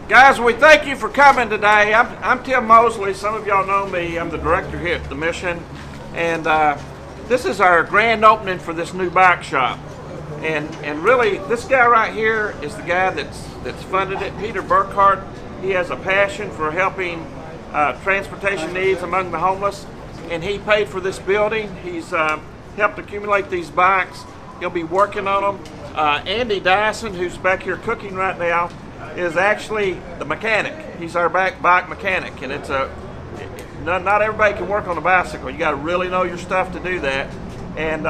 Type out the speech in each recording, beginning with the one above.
Guys, we thank you for coming today. I'm Tim Mosley. Some of y'all know me. I'm the director here at the Mission. And this is our grand opening for this new bike shop. And really, this guy right here is the guy that's funded it, Peter Burkhart. He has a passion for helping transportation needs among the homeless. And he paid for this building. He's helped accumulate these bikes. He'll be working on them. Andy Dyson, who's back here cooking right now, is actually the mechanic. He's our bike mechanic, and it's not everybody can work on a bicycle. You got to really know your stuff to do that. And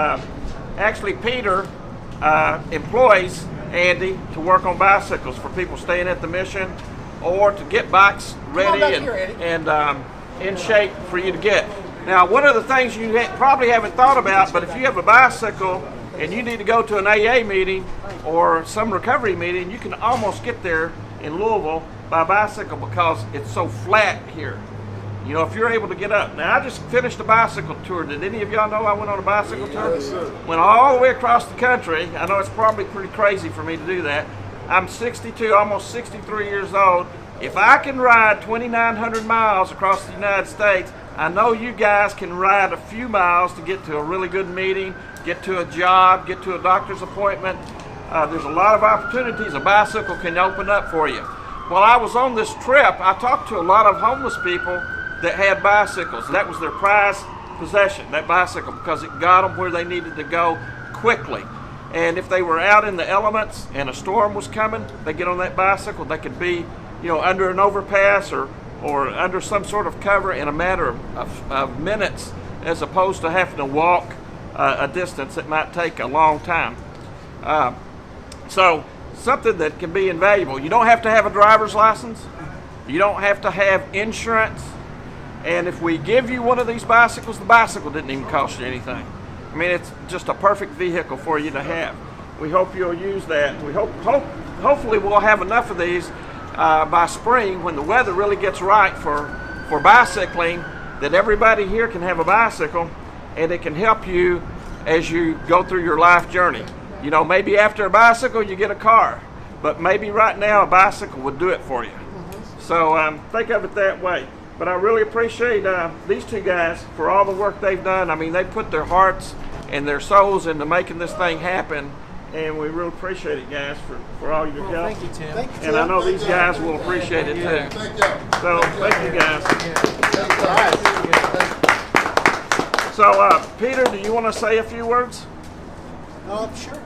actually, Peter employs Andy to work on bicycles for people staying at the Mission, or to get bikes ready and in shape for you to get. Now, one of the things you probably haven't thought about, but if you have a bicycle and you need to go to an AA meeting or some recovery meeting, you can almost get there in Louisville by bicycle because it's so flat here. You know, if you're able to get up. Now, I just finished a bicycle tour. Did any of y'all know I went on a bicycle tour? Yes, sir. Went all the way across the country. I know it's probably pretty crazy for me to do that. I'm 62, almost 63 years old. If I can ride 2,900 miles across the United States, I know you guys can ride a few miles to get to a really good meeting, get to a job, get to a doctor's appointment. There's a lot of opportunities a bicycle can open up for you. While I was on this trip, I talked to a lot of homeless people that had bicycles. That was their prized possession, that bicycle, because it got them where they needed to go quickly. And if they were out in the elements and a storm was coming, they get on that bicycle. They could be, under an overpass or under some sort of cover in a matter of minutes, as opposed to having to walk a distance that might take a long time. So something that can be invaluable. You don't have to have a driver's license. You don't have to have insurance. And if we give you one of these bicycles, the bicycle didn't even cost you anything. I mean, it's just a perfect vehicle for you to have. We hope you'll use that. We hopefully we'll have enough of these by spring, when the weather really gets right for bicycling, that everybody here can have a bicycle, and it can help you as you go through your life journey. Maybe after a bicycle you get a car, but maybe right now a bicycle would do it for you. So think of it that way. But I really appreciate these two guys for all the work they've done. I mean, they put their hearts and their souls into making this thing happen. And we really appreciate it, guys, for all your help. Thank you, Tim. And I know these guys will appreciate it, too. So, thank you, guys. So, Peter, do you want to say a few words? Sure.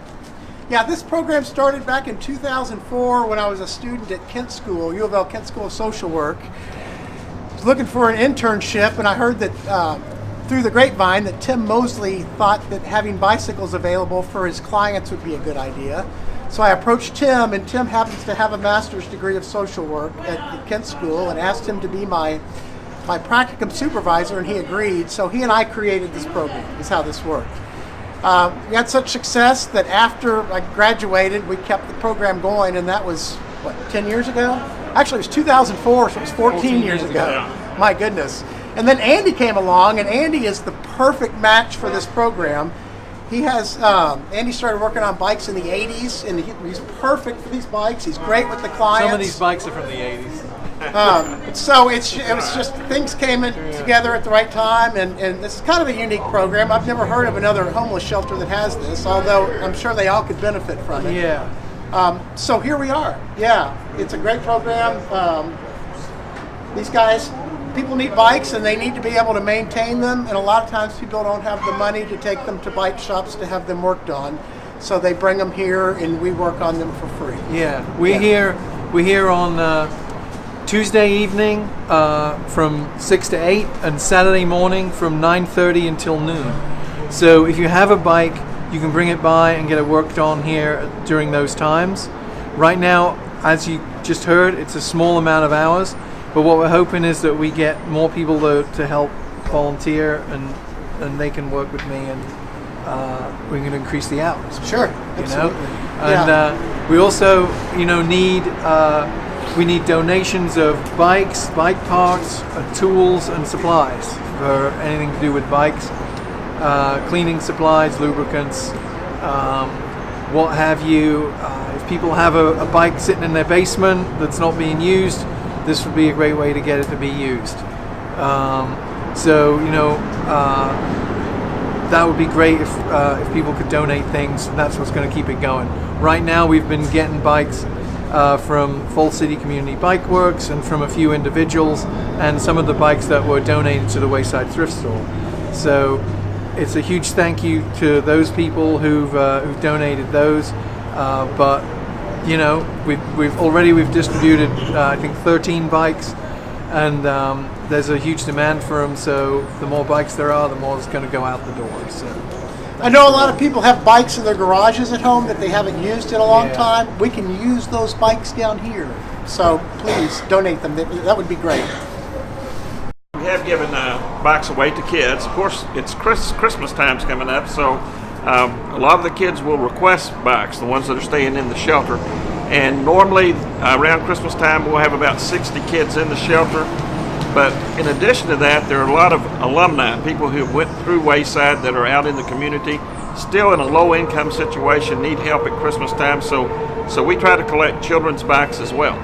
Yeah, this program started back in 2004 when I was a student at Kent School, U of L Kent School of Social Work. I was looking for an internship, and I heard that through the grapevine that Tim Mosley thought that having bicycles available for his clients would be a good idea. So I approached Tim, and Tim happens to have a master's degree of social work at Kent School, and asked him to be my practicum supervisor, and he agreed. So he and I created this program, is how this worked. We had such success that after I graduated, we kept the program going, and that was, 10 years ago? Actually, it was 2004, so it was 14 years ago. Yeah. My goodness. And then Andy came along, and Andy is the perfect match for this program. Andy started working on bikes in the 80s, and he's perfect for these bikes. He's great with the clients. Some of these bikes are from the 80s. So it was just things came in together at the right time, and this is kind of a unique program. I've never heard of another homeless shelter that has this, although I'm sure they all could benefit from it. Yeah. So here we are. Yeah, it's a great program. These guys, people need bikes, and they need to be able to maintain them, and a lot of times people don't have the money to take them to bike shops to have them worked on, so they bring them here and we work on them for free. Yeah, we're here on Tuesday evening from 6 to 8, and Saturday morning from 9:30 until noon. So if you have a bike, you can bring it by and get it worked on here during those times. Right now, as you just heard, it's a small amount of hours, but what we're hoping is that we get more people to help volunteer, and they can work with me, and we're going to increase the hours. Sure, absolutely. And we also, need donations of bikes, bike parts, tools, and supplies for anything to do with bikes, cleaning supplies, lubricants, what have you. if people have a bike sitting in their basement that's not being used, this would be a great way to get it to be used. So that would be great if people could donate things. That's what's going to keep it going. Right now, we've been getting bikes from Fall City Community Bike Works and from a few individuals, and some of the bikes that were donated to the Wayside thrift store. So it's a huge thank you to those people who've donated those. But we've distributed I think 13 bikes, and there's a huge demand for them. So the more bikes there are, the more it's going to go out the door. So I know a lot of people have bikes in their garages at home that they haven't used in a long time. We can use those bikes down here. So please donate them. That would be great. We have given bikes away to kids. Of course, it's Christmas time's coming up, so a lot of the kids will request bikes, the ones that are staying in the shelter. And normally around Christmas time, we'll have about 60 kids in the shelter. But in addition to that, there are a lot of alumni, people who went through Wayside that are out in the community, still in a low-income situation, need help at Christmas time. So we try to collect children's bikes as well.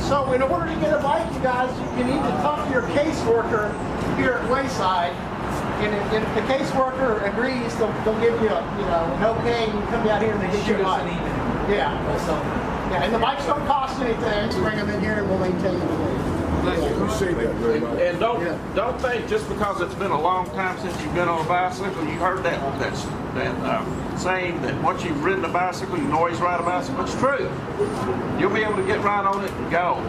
So in order to get a bike, you guys, you need to talk to your caseworker here at Wayside. And if the caseworker agrees, they'll give you an okay, and you come down here and they get you a bike. Yeah. Yeah, and the bikes don't cost anything. Just bring them in here and we'll maintain them. And don't think just because it's been a long time since you've been on a bicycle, you heard that saying that once you've ridden a bicycle, you can always ride a bicycle. It's true. You'll be able to get right on it and go.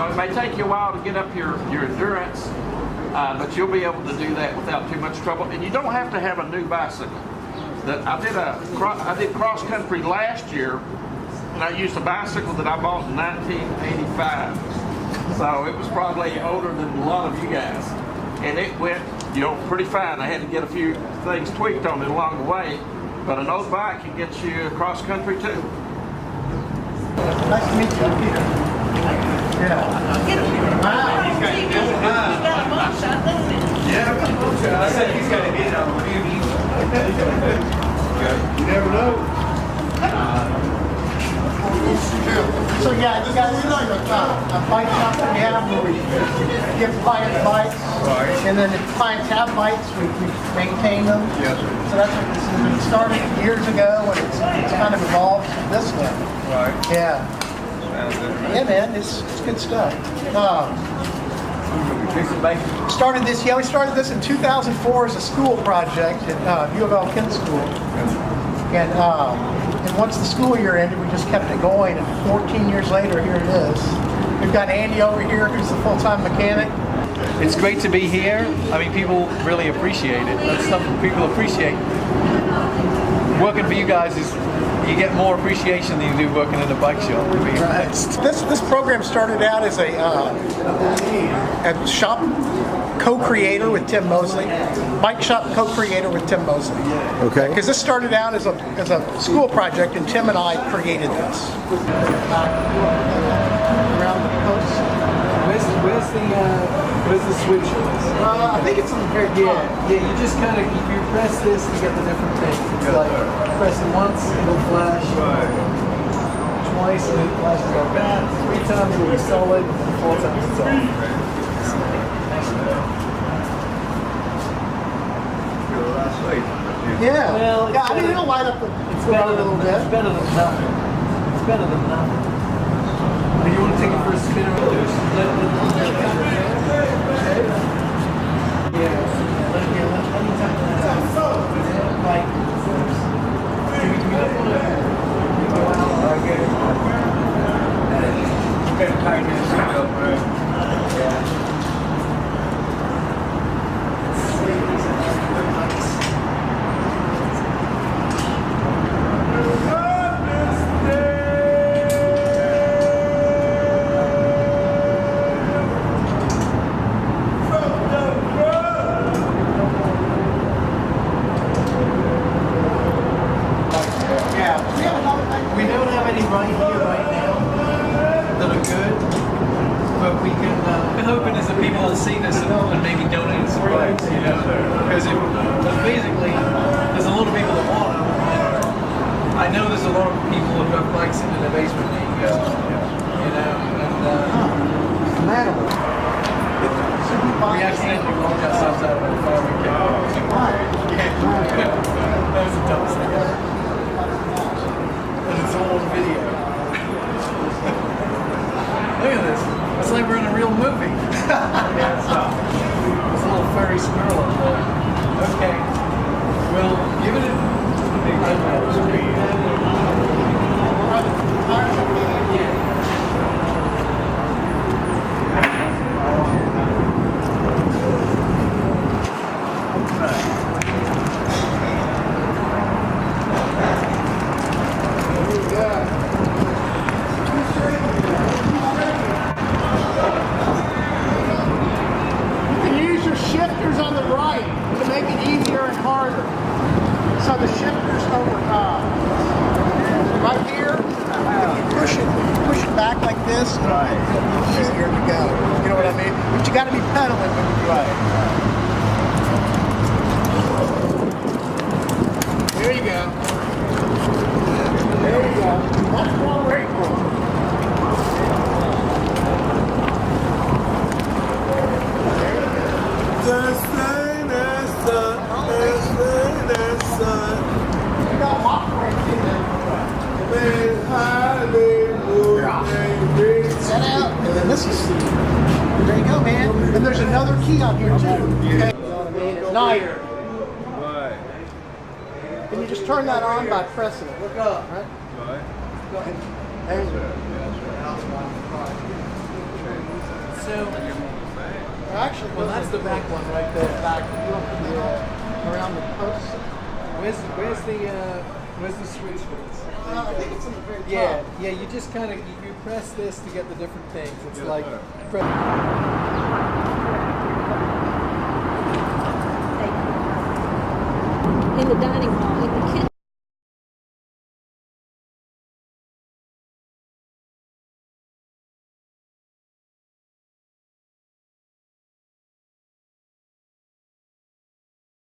It may take you a while to get up your endurance, but you'll be able to do that without too much trouble. And you don't have to have a new bicycle. I did cross country last year, and I used a bicycle that I bought in 1985. So it was probably older than a lot of you guys. And it went, pretty fine. I had to get a few things tweaked on it along the way. But an old bike can get you across country too. Nice to meet you, Peter. Yeah. Wow. He's got a mug shot, doesn't he? Yeah, I've got a mug shot. I said he's got to get on You never know. So yeah, you guys know a bike shop that we have where we give clients bikes. Right. And then if clients have bikes, we maintain them. Yes, sir. So that's what this is. It started years ago and it's kind of evolved to this way. Right. Yeah. Sounds good. Yeah, man, it's good stuff. We started this in 2004 as a school project at U of L Kent School. And once the school year ended, we just kept it going. And 14 years later, here it is. We've got Andy over here, who's the full-time mechanic. it's great to be here. I mean, people really appreciate it. That's something people appreciate. Working for you guys is, you get more appreciation than you do working in a bike shop, to be honest. This program started out as a shop co-creator with Tim Mosley, bike shop co-creator with Tim Mosley. Okay. Because this started out as a school project, and Tim and I created this. Around the post. Where's the switch? I think it's in the very Yeah, you just kind of, you press this to get the different things. It's like, press it once, it'll flash. Twice, and it flashes like that. 3 times, it'll be solid. 4 times, it's off. Yeah. Well, yeah, I mean, it'll light up the road a little bit. It's better than nothing. It's better than nothing. Do you want to take it for a spin around? people to see this and maybe donate some bikes, you know? Because basically, there's a lot of people that want them. And I know there's a lot of people who've got bikes in the basement that you go, you know, and we accidentally locked ourselves out of the fire that was the dumbest thing ever. And it's all on video. Look at this. It's like we're in a real movie. There's a little furry squirrel up there. Okay. Well, give it a... Shifters on the right to make it easier and harder. So the shifters over right here, if you push it back like this, it'll be easier to go. You know what I mean? But you got to be pedaling when you do it. There you go. There you go. That's one way cool. And then this is, there you go, man. And there's another key on here too. Okay. At night. Right. Can you just turn that on by pressing it? Look up, right? Right. There you go. So, Actually, well, that's the back one right there. Back around the post. Where's the switch for this? I think it's in the very top. Yeah, you just kind of you press this to get the different things. It's like In the dining hall.